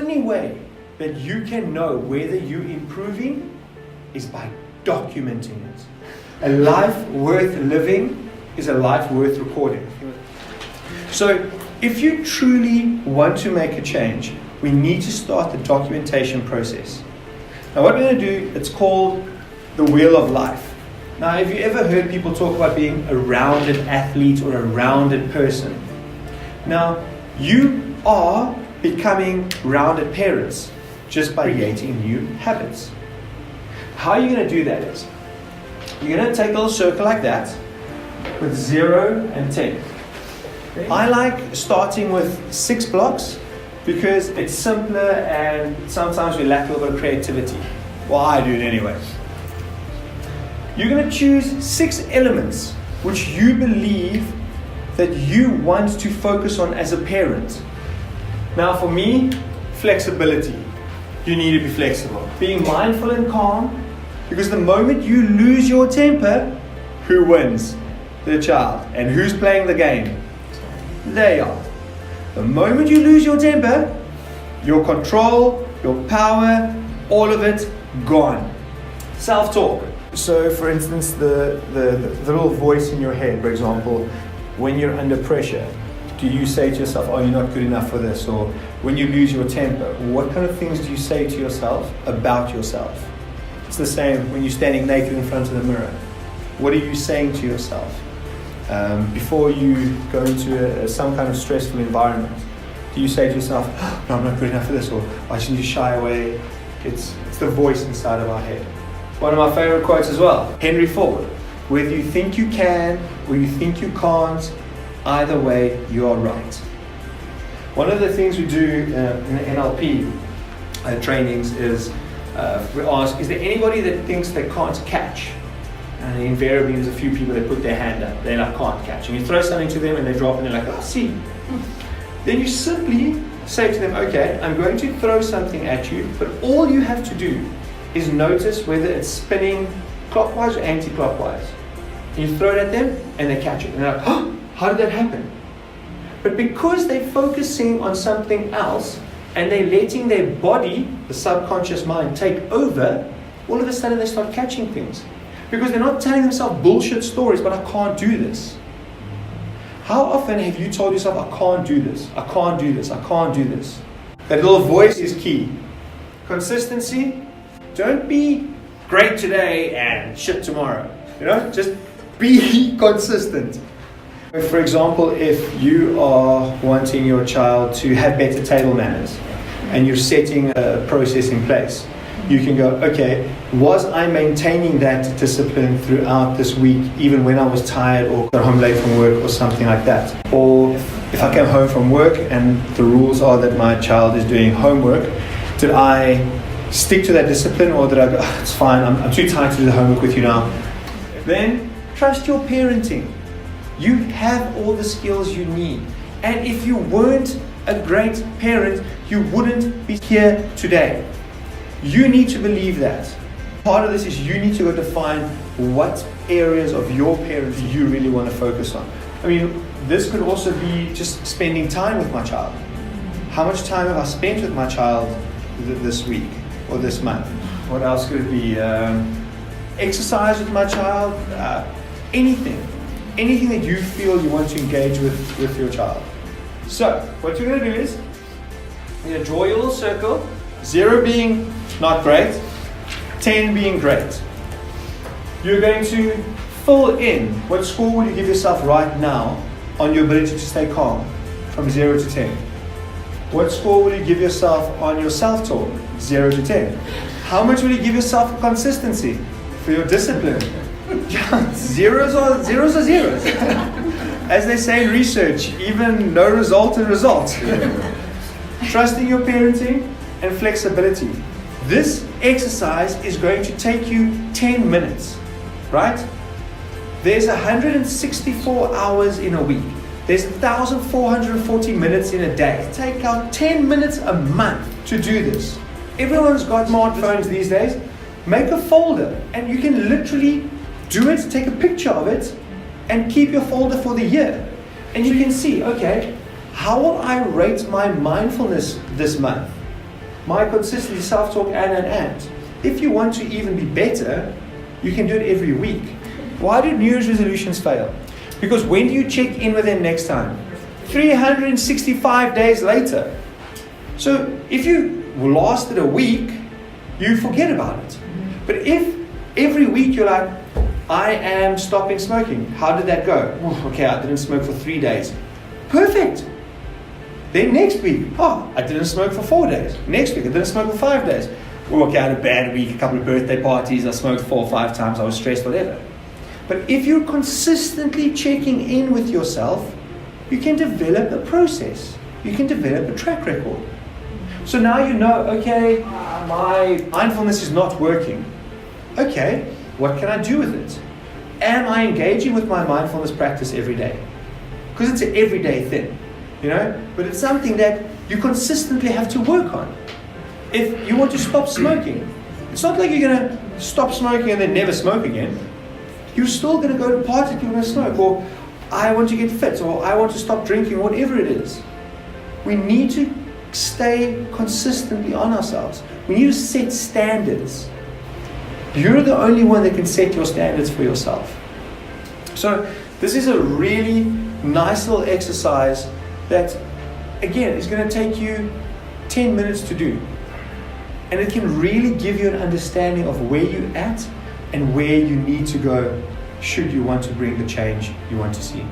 only way that you can know whether you're improving is by documenting it. A life worth living is a life worth recording. So if you truly want to make a change, we need to start the documentation process. Now what we're going to do, it's called the Wheel of Life. Now have you ever heard people talk about being a rounded athlete or a rounded person? Now you are becoming rounded parents just by creating new habits. How are you going to do that is, you're going to take a little circle like that with 0 and 10. I like starting with 6 blocks because it's simpler and sometimes we lack a little bit of creativity. Well, I do it anyway. You're going to choose 6 elements which you believe that you want to focus on as a parent. Now for me, flexibility. You need to be flexible. Being mindful and calm, because the moment you lose your temper, who wins? The child. And who's playing the game? They are. The moment you lose your temper, your control, your power, all of it gone. Self-talk. So for instance, the little voice in your head, for example, when you're under pressure, do you say to yourself, oh, you're not good enough for this? Or when you lose your temper, what kind of things do you say to yourself about yourself? It's the same when you're standing naked in front of the mirror. What are you saying to yourself? Before you go into some kind of stressful environment, do you say to yourself, oh, no, I'm not good enough for this, or I should just shy away? It's the voice inside of our head. One of my favorite quotes as well, Henry Ford, whether you think you can or you think you can't, either way, you are right. One of the things we do in the NLP trainings is we ask, is there anybody that thinks they can't catch? And invariably there's a few people that put their hand up, they like can't catch. And you throw something to them and they drop and they're like, oh, see. Then you simply say to them, okay, I'm going to throw something at you, but all you have to do is notice whether it's spinning clockwise or anti-clockwise. And you throw it at them and they catch it. And they're like, oh, how did that happen? But because they're focusing on something else and they're letting their body, the subconscious mind, take over, all of a sudden they start catching things. Because they're not telling themselves bullshit stories, but I can't do this. How often have you told yourself, I can't do this, I can't do this, I can't do this? That little voice is key. Consistency. Don't be great today and shit tomorrow. Just be consistent. For example, if you are wanting your child to have better table manners and you're setting a process in place, you can go, okay, was I maintaining that discipline throughout this week, even when I was tired or got home late from work or something like that? Or if I came home from work and the rules are that my child is doing homework, did I stick to that discipline, or did I go, oh, it's fine, I'm too tired to do the homework with you now? Then trust your parenting. You have all the skills you need. And if you weren't a great parent, you wouldn't be here today. You need to believe that. Part of this is you need to go define what areas of your parenting you really want to focus on. I mean, this could also be just spending time with my child. How much time have I spent with my child this week or this month? What else could it be? Exercise with my child, anything that you feel you want to engage with your child. So what you're going to do is you're going to draw your little circle, 0 being not great, 10 being great. You're going to fill in what score will you give yourself right now on your ability to stay calm from 0 to 10. What score will you give yourself on your self-talk? 0 to 10. How much will you give yourself for consistency, for your discipline? Zeros are zeros. As they say in research, even no result in result. Trusting your parenting and flexibility. This exercise is going to take you 10 minutes, right? There's 164 hours in a week. There's 1,440 minutes in a day. Take out 10 minutes a month to do this. Everyone's got smartphones these days. Make a folder and you can literally do it, take a picture of it, and keep your folder for the year. And you can see, okay, how will I rate my mindfulness this month? my consistency, self-talk, and. If you want to even be better, you can do it every week. Why do New Year's resolutions fail? Because when do you check in with them next time? 365 days later. So if you lasted a week, you forget about it. But if every week you're like, I am stopping smoking. How did that go? Okay, I didn't smoke for 3 days. Perfect. Then next week, I didn't smoke for 4 days. Next week, I didn't smoke for 5 days. Okay, I had a bad week, a couple of birthday parties, I smoked 4 or 5 times, I was stressed, whatever. But if you're consistently checking in with yourself, you can develop a process. You can develop a track record. So now you know, okay, my mindfulness is not working. Okay, what can I do with it? Am I engaging with my mindfulness practice every day? Because it's an everyday thing, but it's something that you consistently have to work on. If you want to stop smoking, it's not like you're going to stop smoking and then never smoke again. You're still going to go to parties if you want to smoke, or I want to get fit, or I want to stop drinking, whatever it is. We need to stay consistently on ourselves. We need to set standards. You're the only one that can set your standards for yourself. So this is a really nice little exercise that, again, is going to take you 10 minutes to do. And it can really give you an understanding of where you're at and where you need to go should you want to bring the change you want to see.